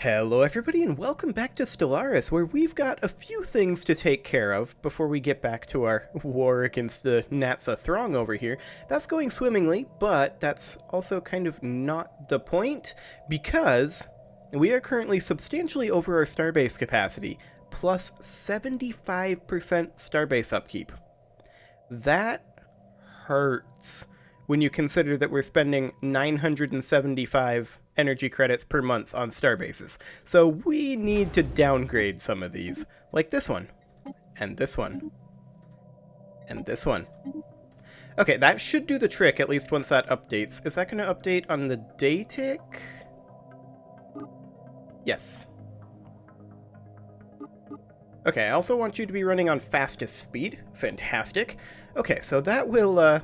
Hello everybody and welcome back to Stellaris, where we've got a few things to take care of before we get back to our war against the Natsa Throng over here. That's going swimmingly, but that's also kind of not the point, because we are currently substantially over our starbase capacity, plus 75% starbase upkeep. That hurts when you consider that we're spending 975 energy credits per month on starbases. So we need to downgrade some of these, like this one, and this one, and this one. Okay, that should do the trick, at least once that updates. Is that going to update on the day tick? Yes. Okay, I also want you to be running on fastest speed. Fantastic. Okay, so that will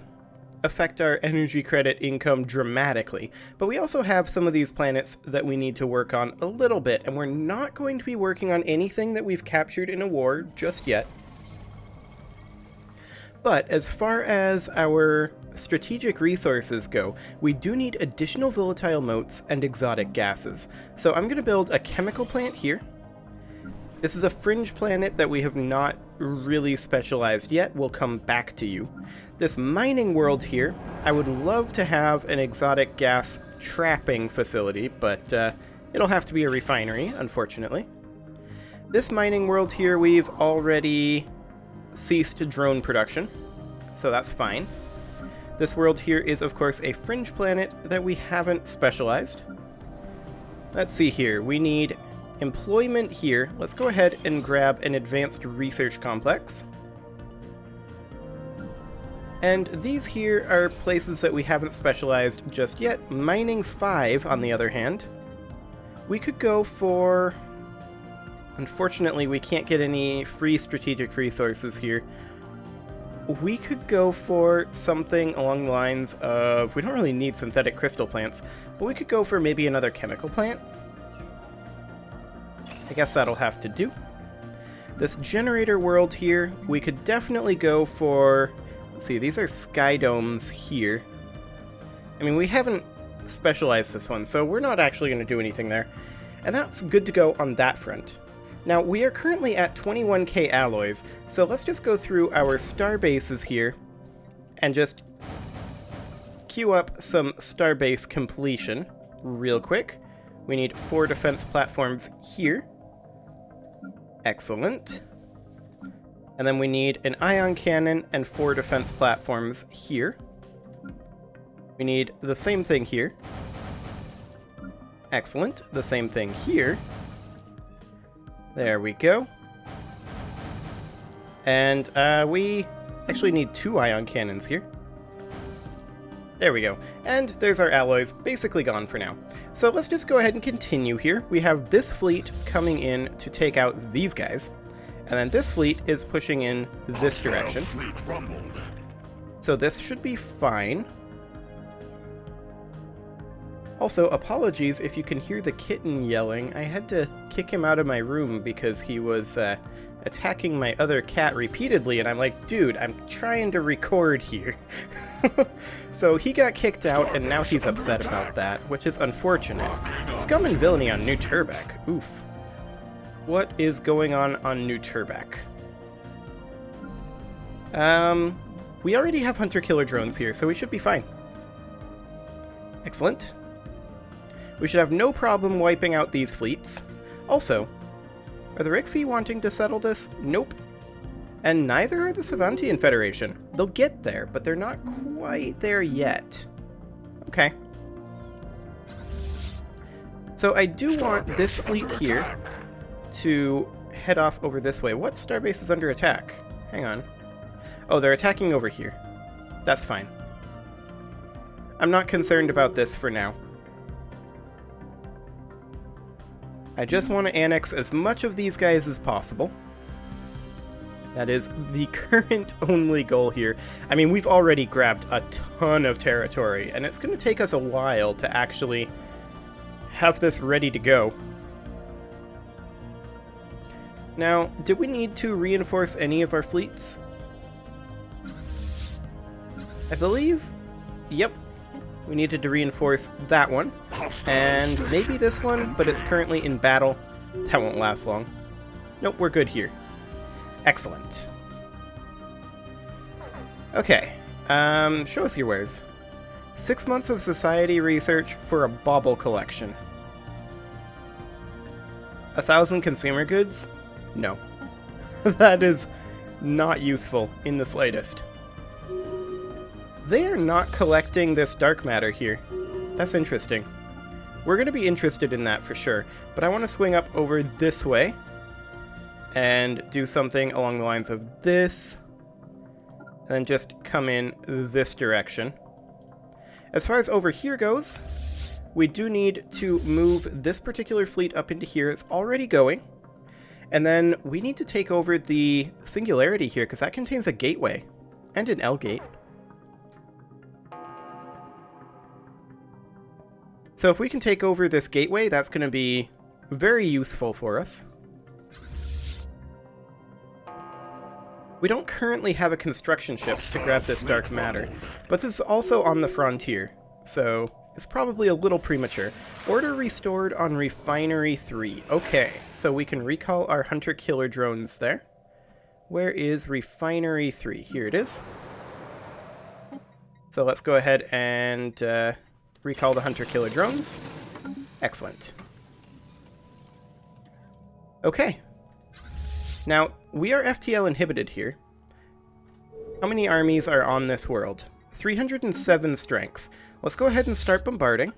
affect our energy credit income dramatically, but we also have some of these planets that we need to work on a little bit, and we're not going to be working on anything that we've captured in a war just yet. But as far as our strategic resources go, we do need additional volatile motes and exotic gases. So I'm going to build a chemical plant here. This is a fringe planet that we have not really specialized yet. We'll come back to you. This mining world here, I would love to have an exotic gas trapping facility, but it'll have to be a refinery, unfortunately. This mining world here, we've already ceased drone production, so that's fine. This world here is, of course, a fringe planet that we haven't specialized. Let's see here. We need employment here. Let's go ahead and grab an advanced research complex. And these here are places that we haven't specialized just yet. Mining 5, on the other hand, we could go for... Unfortunately, we can't get any free strategic resources here. We could go for something along the lines of... We don't really need synthetic crystal plants, but we could go for maybe another chemical plant. I guess that'll have to do. This generator world here, we could definitely go for... Let's see, these are sky domes here. I mean, we haven't specialized this one, so we're not actually going to do anything there. And that's good to go on that front. Now, we are currently at 21k alloys, so let's just go through our star bases here and just queue up some starbase completion real quick. We need 4 defense platforms here. Excellent. And then we need an ion cannon and 4 defense platforms here. We need the same thing here. Excellent. The same thing here. There we go. And we actually need 2 ion cannons here. There we go. And there's our alloys, basically gone for now. So let's just go ahead and continue here. We have this fleet coming in to take out these guys. And then this fleet is pushing in this direction. So this should be fine. Also, apologies if you can hear the kitten yelling. I had to kick him out of my room because he was attacking my other cat repeatedly, and I'm like, dude, I'm trying to record here. So he got kicked out, and now he's upset about that, which is unfortunate. Scum and villainy on New Turbak. Oof. What is going on New Turbak? We already have hunter-killer drones here, so we should be fine. Excellent. We should have no problem wiping out these fleets. Also, are the Rixi wanting to settle this? Nope. And neither are the Savantian Federation. They'll get there, but they're not quite there yet. Okay. So I do want this fleet here to head off over this way. What starbase is under attack? Hang on. Oh, they're attacking over here. That's fine. I'm not concerned about this for now. I just want to annex as much of these guys as possible. That is the current only goal here. I mean, we've already grabbed a ton of territory, and it's going to take us a while to actually have this ready to go. Now, did we need to reinforce any of our fleets? I believe, yep, we needed to reinforce that one. And maybe this one, but it's currently in battle. That won't last long. Nope, we're good here. Excellent. Okay, show us your wares. 6 months of society research for a bauble collection. 1,000 consumer goods? No. That is not useful in the slightest. They are not collecting this dark matter here. That's interesting. We're going to be interested in that for sure, but I want to swing up over this way and do something along the lines of this, and then just come in this direction. As far as over here goes, we do need to move this particular fleet up into here. It's already going. And then we need to take over the Singularity here, because that contains a gateway and an L gate. So if we can take over this gateway, that's going to be very useful for us. We don't currently have a construction ship to grab this dark matter, but this is also on the frontier, so it's probably a little premature. Order restored on Refinery 3. Okay, so we can recall our hunter-killer drones there. Where is Refinery 3? Here it is. So let's go ahead and recall the hunter-killer drones. Excellent. Okay. Now, we are FTL inhibited here. How many armies are on this world? 307 strength. Let's go ahead and start bombarding.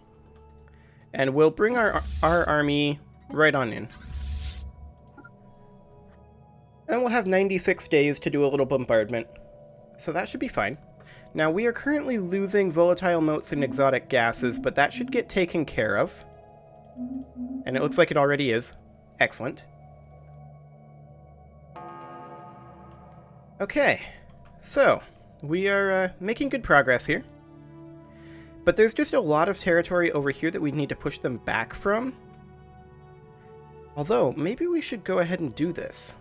And we'll bring our army right on in. And we'll have 96 days to do a little bombardment. So that should be fine. Now, we are currently losing volatile motes and exotic gases, but that should get taken care of. And it looks like it already is. Excellent. Okay, so we are making good progress here. But there's just a lot of territory over here that we need to push them back from. Although, maybe we should go ahead and do this.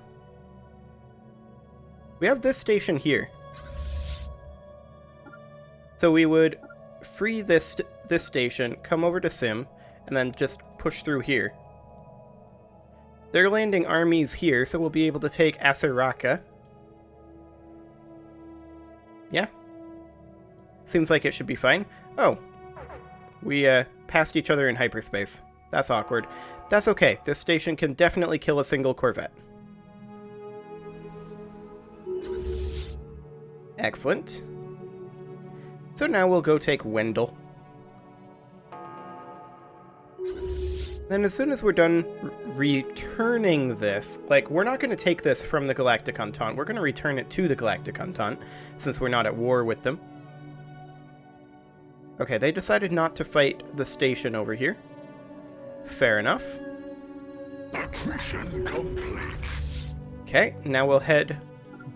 We have this station here. So we would free this station, come over to Sim, and then just push through here. They're landing armies here, so we'll be able to take Asaraka. Yeah. Seems like it should be fine. Oh. We passed each other in hyperspace. That's awkward. That's okay. This station can definitely kill a single Corvette. Excellent. So now we'll go take Wendell. Then as soon as we're done returning this, like, we're not going to take this from the Galactic Entente. We're going to return it to the Galactic Entente, since we're not at war with them. Okay, they decided not to fight the station over here. Fair enough. Attrition complete. Okay, now we'll head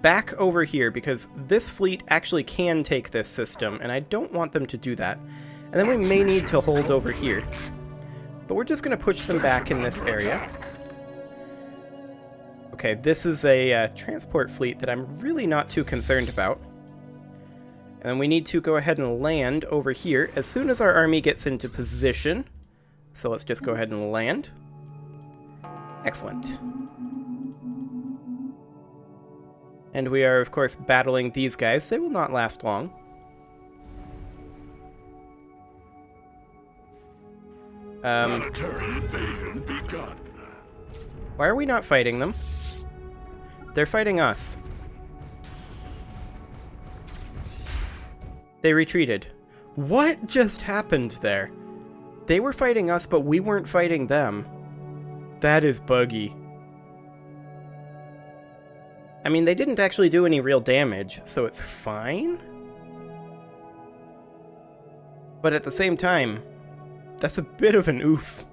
back over here, because this fleet actually can take this system, and I don't want them to do that. And then we may need to hold over here. But we're just going to push them back in this area. Okay, this is a transport fleet that I'm really not too concerned about. And then we need to go ahead and land over here as soon as our army gets into position. So let's just go ahead and land. Excellent. And we are, of course, battling these guys. They will not last long. Planetary invasion begun. Why are we not fighting them? They're fighting us. They retreated. What just happened there? They were fighting us, but we weren't fighting them. That is buggy. I mean, they didn't actually do any real damage, so it's fine. But at the same time, that's a bit of an oof.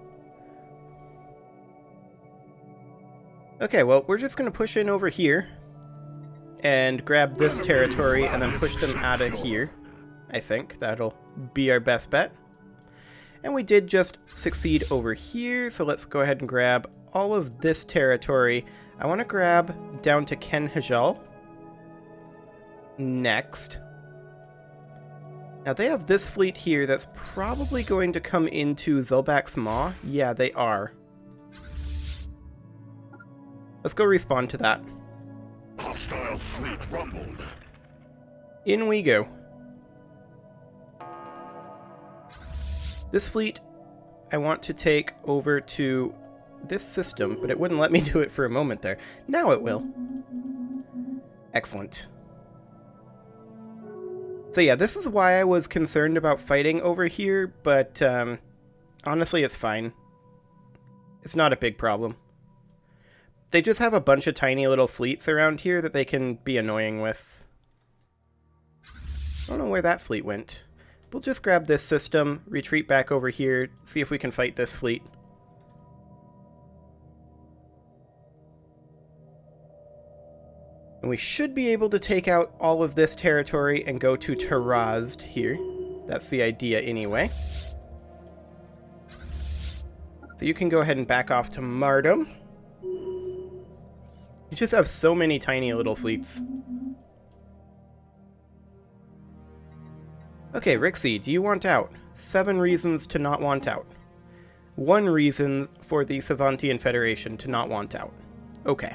Okay, well, we're just going to push in over here and grab this territory and then push them out of here. I think that'll be our best bet. And we did just succeed over here, so let's go ahead and grab all of this territory. I want to grab down to Ken Hajal next. Now they have this fleet here that's probably going to come into Zilbak's Maw. Yeah, they are. Let's go respond to that. Hostile fleet rumbled. In we go. This fleet I want to take over to this system, but it wouldn't let me do it for a moment there. Now it will. Excellent. So yeah, this is why I was concerned about fighting over here, but honestly it's fine. It's not a big problem. They just have a bunch of tiny little fleets around here that they can be annoying with. I don't know where that fleet went. We'll just grab this system, retreat back over here, see if we can fight this fleet. And we should be able to take out all of this territory and go to Tarazd here. That's the idea anyway. So you can go ahead and back off to Mardum. You just have so many tiny little fleets. Okay, Rixie, do you want out? 7 reasons to not want out. 1 reason for the Savantian Federation to not want out. Okay.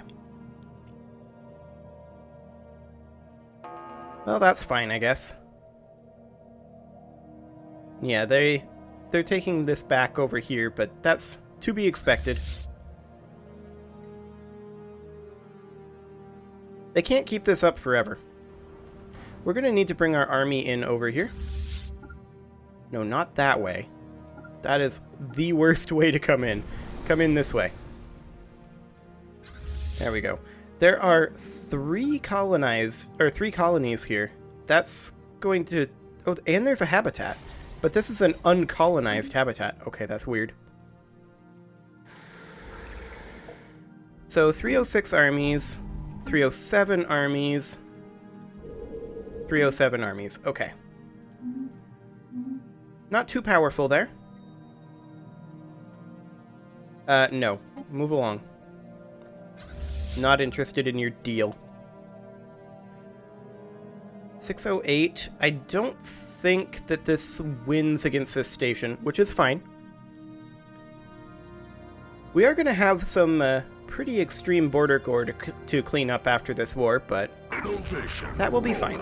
Well, that's fine, I guess. Yeah, they're taking this back over here, but that's to be expected. They can't keep this up forever. We're going to need to bring our army in over here. No, not that way. That is the worst way to come in. Come in this way. There we go. There are 3 colonies here. That's going to... Oh, and there's a habitat. But this is an uncolonized habitat. Okay, that's weird. So 306 armies, 307 armies, 307 armies. Okay. Not too powerful there. No. Move along. Not interested in your deal. 608. I don't think that this wins against this station, which is fine. We are going to have some pretty extreme border gore to clean up after this war, but that will be fine.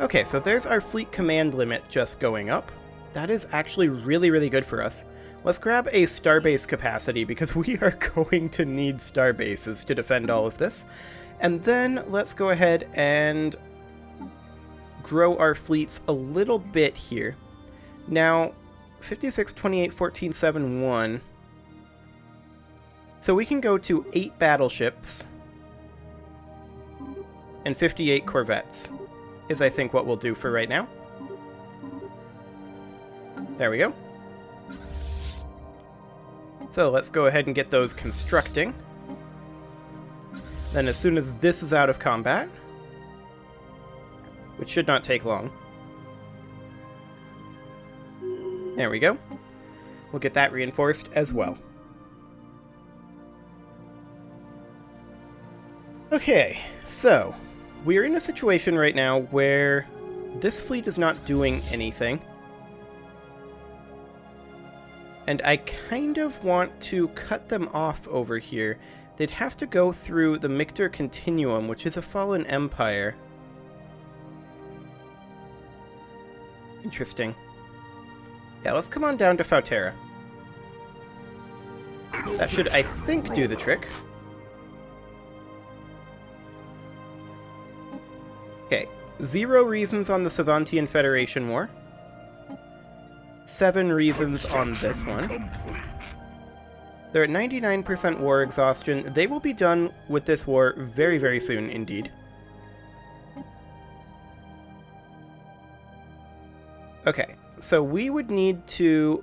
Okay, so there's our fleet command limit just going up. That is actually really, really good for us. Let's grab a starbase capacity because we are going to need starbases to defend all of this. And then let's go ahead and grow our fleets a little bit here. Now, 56, 28, 14, 7, 1. So we can go to 8 battleships and 58 corvettes is, I think, what we'll do for right now. There we go. So let's go ahead and get those constructing. Then as soon as this is out of combat, which should not take long. There we go. We'll get that reinforced as well. Okay, so we are in a situation right now where this fleet is not doing anything. And I kind of want to cut them off over here. They'd have to go through the Mictor Continuum, which is a fallen empire. Interesting. Yeah, let's come on down to Fautera. That should, I think, do the trick. Okay, 0 reasons on the Savantian Federation War. 7 reasons on this one. They're at 99% war exhaustion. They will be done with this war very, very soon indeed. Okay, so we would need to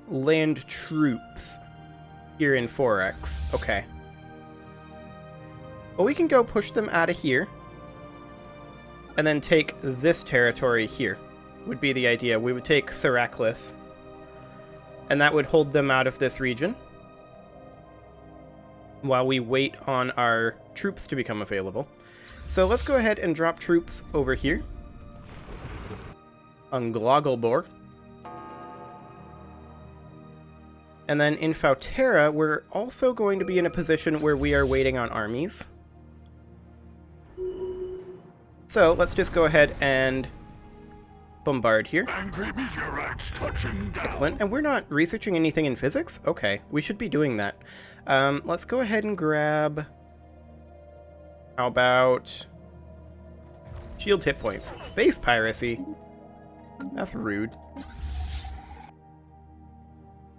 land troops here in 4X. Okay. Well, we can go push them out of here and then take this territory here. Would be the idea. We would take Seraclis, and that would hold them out of this region while we wait on our troops to become available. So let's go ahead and drop troops over here Unglogalbor. And then in Fautera, we're also going to be in a position where we are waiting on armies. So let's just go ahead and bombard here. Angry meteorites touching down. Excellent. And we're not researching anything in physics? Okay, we should be doing that. Let's go ahead and grab... How about... Shield hit points. Space piracy. That's rude.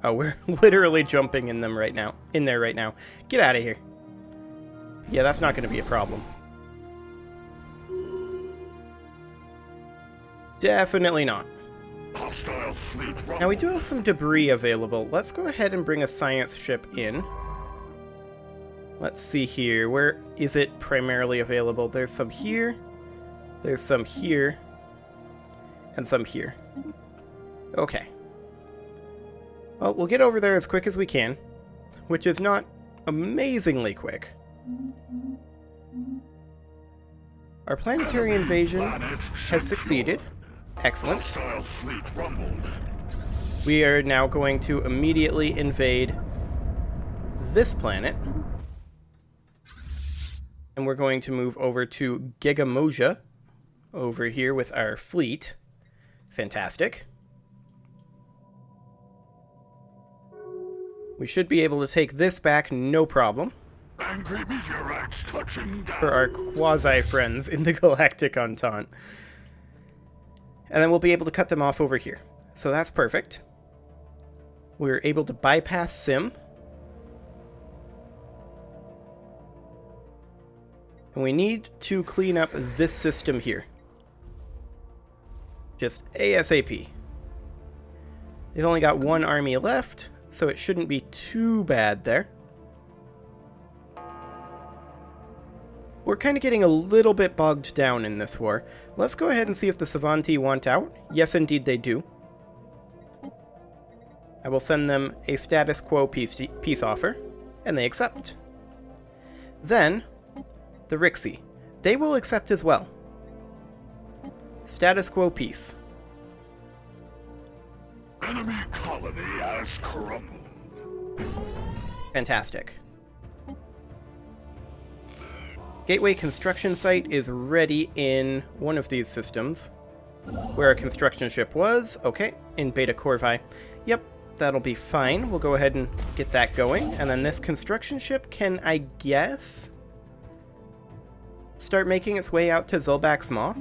Oh, we're literally jumping in them right now. In there right now. Get out of here. Yeah, that's not going to be a problem. Definitely not. Hostile fleet rumbled. Now we do have some debris available. Let's go ahead and bring a science ship in. Let's see here. Where is it primarily available? There's some here. There's some here. And some here. Okay. Well, we'll get over there as quick as we can, which is not amazingly quick. Our planetary invasion has succeeded. Excellent. Hostile fleet rumbled. We are now going to immediately invade this planet. And we're going to move over to Gigamoja over here with our fleet. Fantastic. We should be able to take this back, no problem. Angry meteorites touching down. For our quasi-friends in the Galactic Entente. And then we'll be able to cut them off over here. So that's perfect. We're able to bypass Sim. And we need to clean up this system here. Just ASAP. They've only got one army left, so it shouldn't be too bad there. We're kind of getting a little bit bogged down in this war. Let's go ahead and see if the Savanti want out. Yes, indeed they do. I will send them a status quo peace offer, and they accept. Then, the Rixie. They will accept as well. Status quo peace. Enemy colony has crumbled. Fantastic. Gateway construction site is ready in one of these systems. Where our construction ship was. Okay, in Beta Corvi. Yep, that'll be fine. We'll go ahead and get that going. And then this construction ship can, I guess, start making its way out to Zulbak's Maw.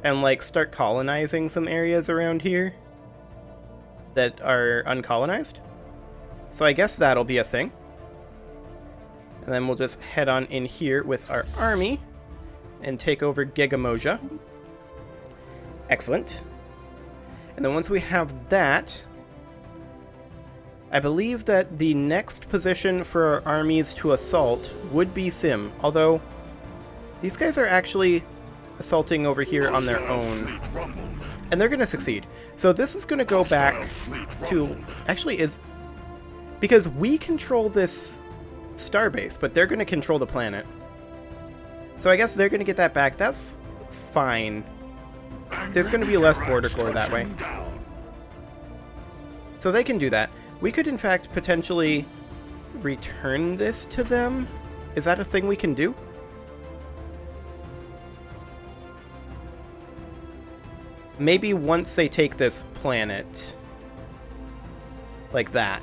And, like, start colonizing some areas around here that are uncolonized. So I guess that'll be a thing. And then we'll just head on in here with our army and take over Gigamoja. Excellent. And then once we have that, I believe that the next position for our armies to assault would be Sim. Although, these guys are actually assaulting over here on their own. And they're going to succeed. So this is going to go back to... Actually, is... Because we control this starbase, but they're going to control the planet. So I guess they're going to get that back. That's fine. There's going to be less border core that way. So they can do that. We could, in fact, potentially return this to them. Is that a thing we can do? Maybe once they take this planet. Like that.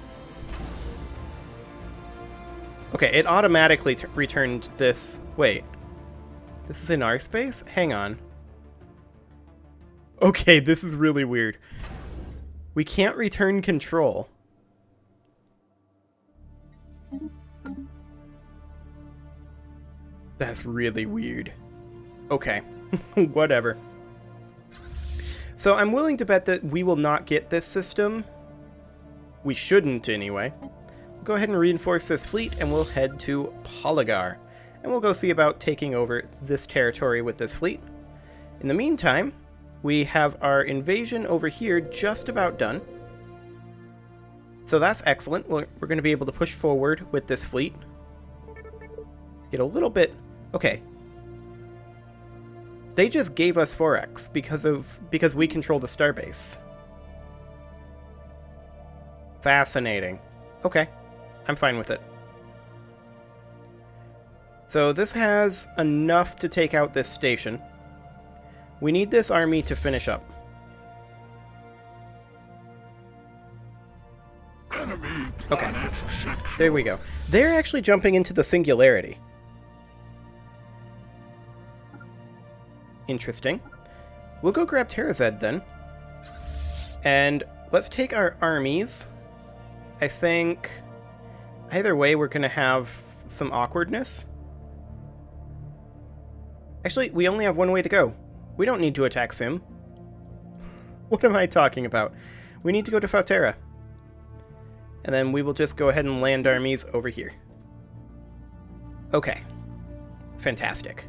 Okay, it automatically returned this... Wait. This is in our space? Hang on. Okay, this is really weird. We can't return control. That's really weird. Okay. Whatever. So I'm willing to bet that we will not get this system. We shouldn't, anyway. We'll go ahead and reinforce this fleet, and we'll head to Polygar. And we'll go see about taking over this territory with this fleet. In the meantime, we have our invasion over here just about done. So that's excellent. We're going to be able to push forward with this fleet. Get a little bit... Okay. They just gave us 4x because we control the starbase. Fascinating. Okay, I'm fine with it. So this has enough to take out this station. We need this army to finish up. Enemy Okay, planet secure. there we go. They're actually jumping into the singularity. Interesting. We'll go grab Terrazed then. And let's take our armies. I think either way we're going to have some awkwardness. Actually, we only have one way to go. We don't need to attack Sim. What am I talking about? We need to go to Fautera. And then we will just go ahead and land armies over here. Okay. Fantastic.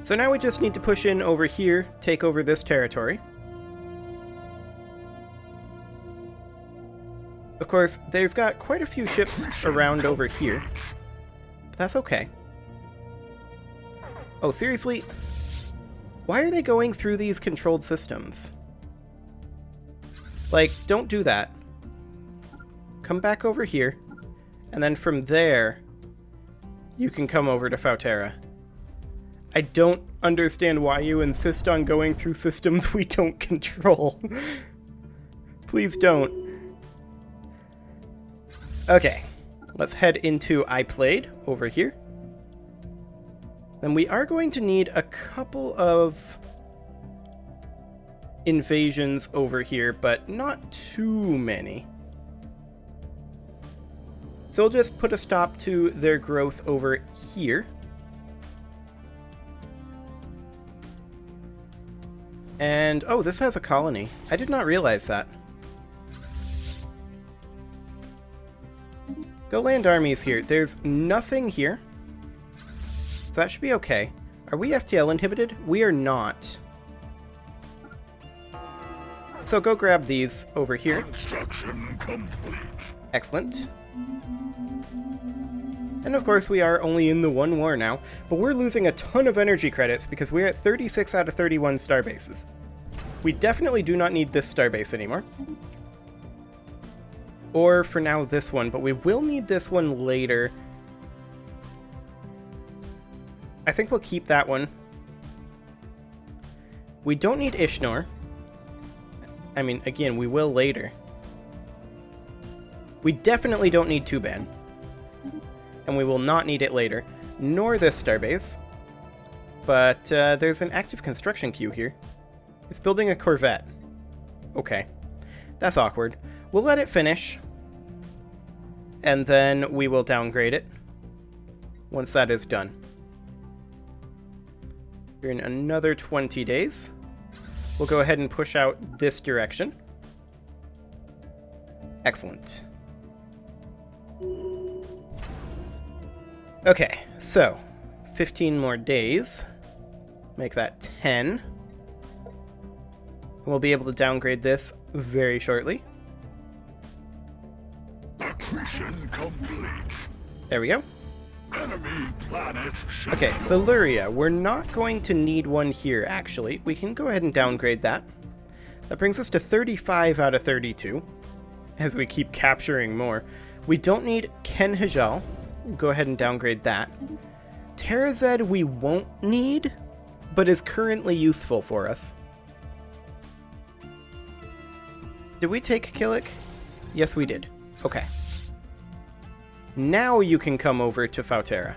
So now we just need to push in over here, take over this territory. Of course, they've got quite a few ships around over here. But that's okay. Oh, seriously? Why are they going through these controlled systems? Like, don't do that. Come back over here. And then from there, you can come over to Fautera. I don't understand why you insist on going through systems we don't control. Please don't. Okay, let's head into I Played over here. Then we are going to need a couple of invasions over here, but not too many. So we'll just put a stop to their growth over here. And, oh, this has a colony. I did not realize that. Go land armies here. There's nothing here. So that should be okay. Are we FTL inhibited? We are not. So go grab these over here. Construction complete. Excellent. And of course we are only in the one war now, but we're losing a ton of energy credits because we're at 36 out of 31 starbases. We definitely do not need this starbase anymore. Or for now this one, but we will need this one later. I think we'll keep that one. We don't need Ishnor. I mean, again, we will later. We definitely don't need Tuban. And we will not need it later. Nor this starbase. But there's an active construction queue here. It's building a Corvette. Okay. That's awkward. We'll let it finish. And then we will downgrade it. Once that is done. Here in another 20 days. We'll go ahead and push out this direction. Excellent. Okay, so 15 more days. Make that 10. We'll be able to downgrade this very shortly. Accretion complete. There we go. Enemy planet secure. Okay, so Luria, we're not going to need one here, actually. We can go ahead and downgrade that. That brings us to 35 out of 32, as we keep capturing more. We don't need Ken Hajal. We'll go ahead and downgrade that. Terrazed we won't need, but is currently useful for us. Did we take Killik? Yes, we did. Okay. Now you can come over to Fautera.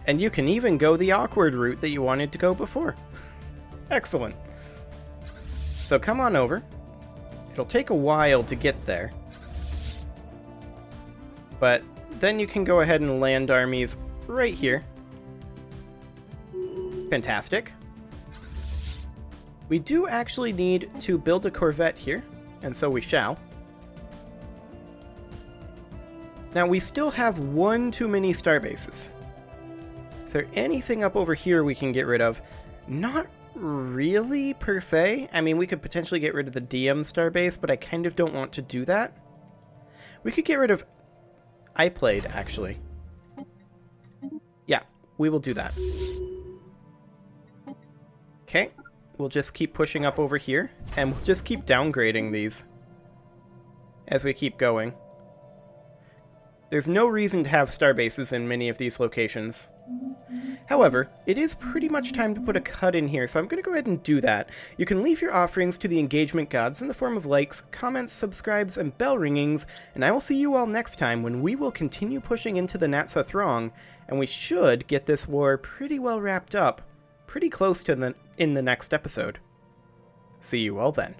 And you can even go the awkward route that you wanted to go before. Excellent. So come on over. It'll take a while to get there. But then you can go ahead and land armies right here. Fantastic. We do actually need to build a Corvette here, and so we shall. Now, we still have one too many starbases. Is there anything up over here we can get rid of? Not really, per se. I mean, we could potentially get rid of the DM starbase, but I kind of don't want to do that. We could get rid of I Played, actually. Yeah, we will do that. Okay, we'll just keep pushing up over here, and we'll just keep downgrading these as we keep going. There's no reason to have starbases in many of these locations. However, it is pretty much time to put a cut in here, so I'm going to go ahead and do that. You can leave your offerings to the engagement gods in the form of likes, comments, subscribes, and bell ringings, and I will see you all next time when we will continue pushing into the Natsa Throng, and we should get this war pretty well wrapped up, pretty close to in the next episode. See you all then.